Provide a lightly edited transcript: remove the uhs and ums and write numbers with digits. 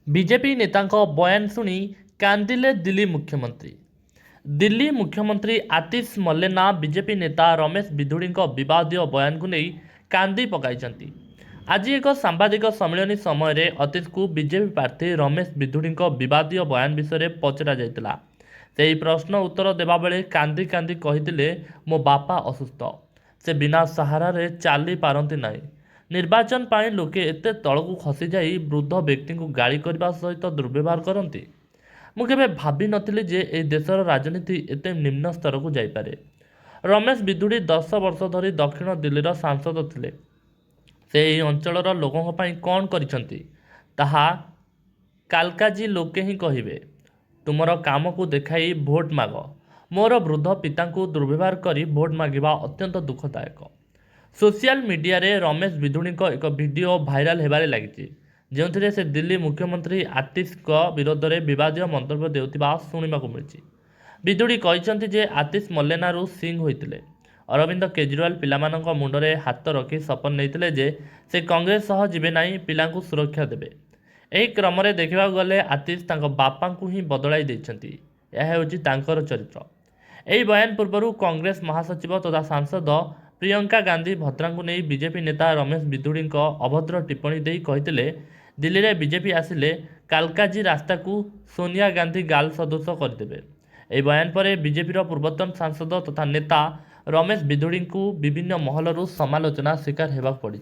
BJP नेताଙ୍କ बयान शुणी कांदिले दिल्ली मुख्यमंत्री। दिल्ली मुख्यमंत्री आतिश मल्लेना बीजेपी नेता रमेश विधुड़ी विवादीय बयान को नहीं कांदी पकाई। आज एक सांबादिक सम्मेलन समय आतिश को बीजेपी प्रार्थी रमेश विधुड़ी विवादीय बयान विषय पचरा जाइतिला। से प्रश्न उत्तर देवा बेले कांदी कांदी कही मो बापा असुस्थ, से बिना सहारा रे चली पारती नहीं। निर्वाचन पर लोके एते तलकू खसी जाई वृद्ध व्यक्ति को गाड़ी करने सहित दुर्व्यवहार करती। मुझे भावी नी जे ए देशर राजनीति एते निम्न स्तर को जाइपारे। रमेश विधुड़ी 10 वर्ष धरी दक्षिण दिल्लीर सांसद थिले। से এই ଅଞ୍ଚଳର ଲୋକଙ୍କ ପାଇଁ କ'ଣ କରିଛନ୍ତି ତାହା କାଲକାଜି ଲୋକେ ହିଁ କହିବେ। ତୁମର କାମକୁ ଦେଖାଇ ଭୋଟ ମାଗ। ମୋର ବୃଦ୍ଧ ପିତାଙ୍କୁ ଦୁର୍ବ୍ୟବହାର କରି ଭୋଟ ମାଗିବା ଅତ୍ୟନ୍ତ ଦୁଃଖଦାୟକ। सोशल मीडिया रे रमेश विधुड़ी एक वीडियो भाइराल होबारे लगी, जो से दिल्ली मुख्यमंत्री आतिश विरोध में विवादीय मंतव्य देउथिबा शुणिबाकु मिली। विधुड़ी कहते जे आतिश मल्लेनारू सिंह होते। अरविंद केजरीवाल पिलामानंक मुंडरे हाथ रखी शपथ नहीं जे से कांग्रेस सह जीवे नहीं, पिलांकु सुरक्षा देबे। एही क्रम में देखा गले आतिश तांको बापा को ही बदलाई देइछंती। यह हेउची तांकर चरित्र। एही बयान पूर्व कांग्रेस महासचिव तथा सांसद प्रियंका गांधी भद्रा को नहीं बीजेपी नेता रमेश विधुड़ी अभद्र टिप्पणी दे कहते दिल्ली में बीजेपी आसिले कालकाजी रास्ता को सोनिया गांधी गाल सदृश करदे। यह बयान पर बीजेपी पूर्वतन सांसद तथा नेता रमेश विधुड़ी को विभिन्न महलरू समालोचना शिकार होगा पड़ी।